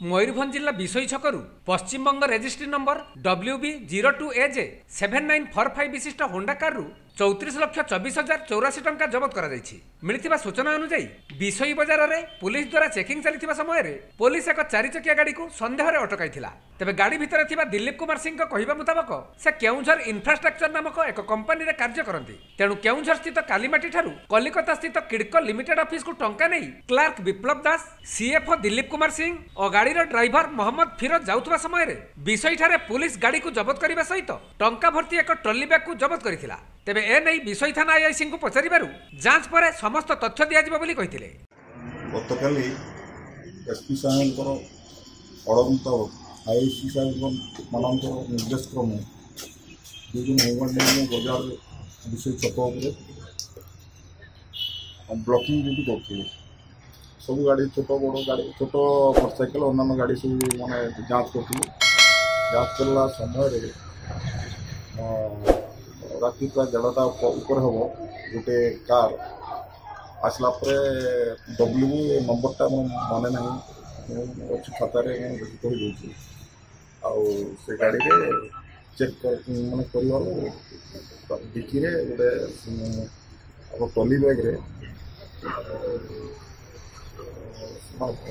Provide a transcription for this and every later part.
मयूरभंज जिला विशोई छकरू Paschimbanga registry number WB02AJ 7945 विशिष्ट होंडा कारु 34,24,084 टंका जबत करा जायछि। मिलिथिबा सूचना अनुसार विशोई बजार रे पुलिस द्वारा चेकिंग चलिथिबा समय रे पुलिस एक 4 चकिया गाड़ी को संदेह रे अटकाइथिला। तेबे गाड़ी भितर थिबा दिलीप कुमार सिंह कहवा मुताबक से केउंझर इंफ्रास्ट्रक्चर नामक एक कंपनी रे कार्य करंती। तेणु केउंझर स्थित कालीमाटी ठारू कलिकता स्थित किडको लिमिटेड ऑफिस को टंका नहीं क्लार्क विप्लव दास CFO दिलीप कुमार सिंह और गाड़ी ड्राइवर मोहम्मद फिरोज जाउथबा समय रे विशोई ठारे पुलिस गाड़ी को जबत करने सहित टंका भर्ती एक ट्रॉली बैग को जबत करथिला। तेबे ए नै विशोई थाना आईआईसी को पचारिबारु जांच पर समस्त तथ्य दिया जिवो बोली कहिथिले। गतकाली एसपी साहेबଙ୍କର ଅଡନ୍ତା आईआईसी साहेबମାନଙ୍କର निर्देश क्रमे बजार विशोई छक ब्लॉकिंग ड्यूटी करते सब गाड़ी छोट बड़ गाड़ी छोट मोटरसाइकेल अन्य गाड़ी सब मैंने जांच कर जांच करला समय राति प्राय 11टा ऊपर हम गोटे कार आसला डब्ल्यू नंबरटा मन ना अच्छी खातार कही से गाड़ी रे चेक मैंने कर डिक्की गोटे ट्रॉली बैग रे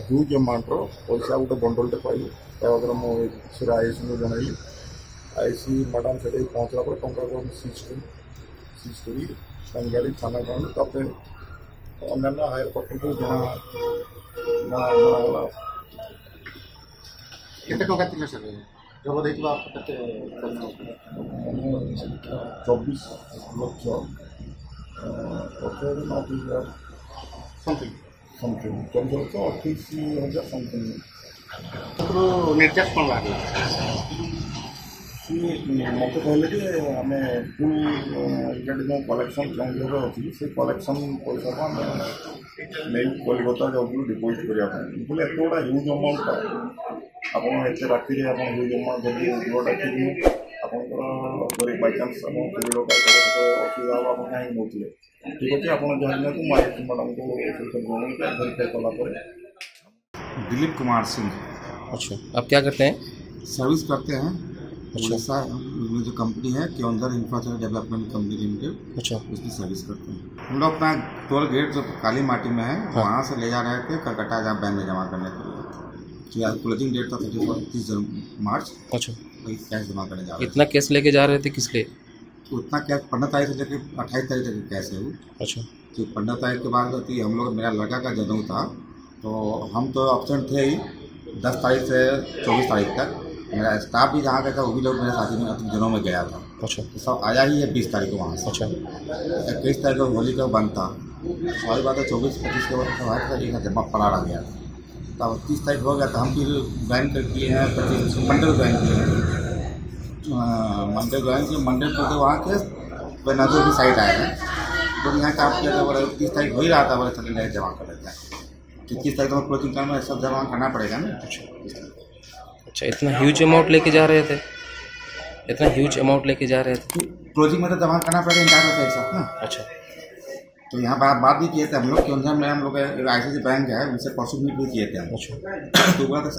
ह्यूज अमाउंट पैसा गोटे बंडलटे पाइली ताद्वारा मुझे आईआईसी को जनइली। आईआईसी मैडम से पहुँचला पर टंका को सीज कर गाड़ी थाना गलु तापर अन्य हायर कोर्ट को जनागला केते टंका थिले सर जब देखिबा 24 लक्ष 28,000 समथिंग 28,000 समथिंग निर्देश कौन लगे मत कहले कि आम फुल जो कलेक्शन केन्द्र अच्छी से कलेक्शन पैसा को आम नहीं कलिकता जाऊँ डिपोजिट करने बोले एत गुड़ा ह्यूज अमाउंट आप राति ह्यूज अमाउंट जोटा ठीक आपंकर बैचान्स असुविधा हम आप कहीं नौले ठीक अच्छे आप जहाँ मैडम को वेरीफाई कलापर। दिलीप कुमार सिंह। अच्छा, आप क्या करते हैं? सर्विस करते हैं। अच्छा, जो कंपनी है Keonjhar infrastructure development company limited. अच्छा, उसकी सर्विस करते हैं। हम लोग अपना टोल गेट जो काली माटी में है वहाँ से ले जा रहे थे कलकत्ता जहाँ बैंक में जमा करने के लिए। क्लोजिंग डेट था 30 मार्च। अच्छा, कैश जमा करने जा रहे थे। इतना कैश लेके जा रहे थे किस लिए? उतना कैश 15 तारीख से लेकर 28 तारीख तक कैश है वो। अच्छा, तो 15 तारीख के बाद होती हम लोग मेरा लड़का का जन्म था तो हम तो एब्सेंट थे ही 10 तारीख से 24 तारीख तक। मेरा स्टाफ भी जहाँ का था वो भी लोग मेरे साथी में अपने जनों में गया था। अच्छा, तो सब आया ही है 20 तारीख को वहाँ से। अच्छा, 21 तारीख को होली का बंद था। सारी बात है 24-25 के बाद एक जमा पड़ा रह गया था। तब 30 तारीख हो गया था। हम फिर ज्वाइन कर किए हैं 25 मंडे ज्वाइन किए हैं। मंडे ज्वाइन किए मंडे को तो वहाँ के बेनाजोर की साइड आए हैं तो यहाँ काम किया था। बोले 30 तारीख हो ही रहा था। बोले चले नहीं जमा कर लेते हैं। 30 तारीख को क्लोजिंग टाइम में सब जमा करना पड़ेगा ना। अच्छा, इतना ह्यूज अमाउंट लेके जा रहे थे? इतना ह्यूज अमाउंट लेके जा रहे थे? क्लोजिंग में तो जमा करना पड़ेगा इंटायर पैसा एक साथ ना। अच्छा, तो यहाँ बात भी किए थे हम लोग कि उधर में हम लोग ICICI बैंक है उनसे परसों मीट भी किए थे हम। अच्छा, तो बोला तो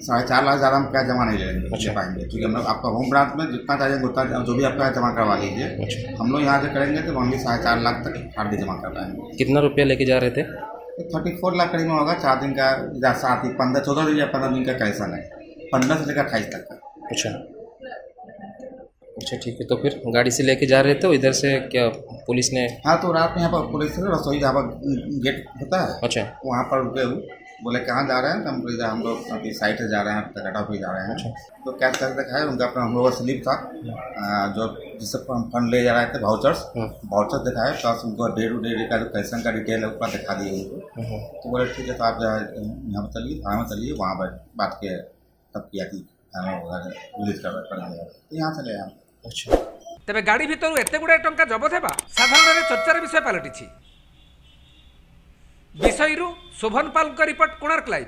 4.5 लाख ज़्यादा हम क्या जमा नहीं लेंगे। अच्छा, पाएंगे क्योंकि हम लोग आपका होम ब्रांच में जितना चाहिए उतना जो भी आपका जमा करवा लीजिए। अच्छा, हम लोग यहाँ से करेंगे तो ओनली 4.5 लाख तक हार्डली जमा कर पाएंगे। कितना रुपया लेके जा रहे थे? 34 लाख करीब में होगा। 4 दिन का या 7 ही 14 दिन या 15 दिन का कैसा है 15 से लेकर 28 तक का। अच्छा, अच्छा, ठीक है। तो फिर गाड़ी से लेके जा रहे थे इधर से क्या पुलिस ने? हाँ, तो रात में यहाँ पर पुलिस से रसोई जहाँ पर गेट होता है अच्छा, वहाँ पर रुके हुए बोले कहाँ जा रहे हैं हम लोग अभी साइड से जा रहे हैं कलकत्ता पे जा रहे हैं। अच्छा, तो कैश कर दिखाया उनका अपना हम लोग का स्लिप था जो जिससे हम फंड ले जा रहे थे वाउचर्स दिखाए प्लस उनको डे टू डे का जो पैसा का डिटेल है उसका दिखा दिए उनको। तो बोले ठीक है तो आप यहाँ पर चलिए थाना में चलिए वहाँ पर बात के तब किया थी थाना रिलीज करना यहाँ से ले आए। अच्छा, तेबे गाड़ी भितर एते गुडा टंका जबत हेबा साधारण चर्चार विषय पलटिछि। विषयरू शोभन पाल रिपोर्ट कोणार्क लाइव।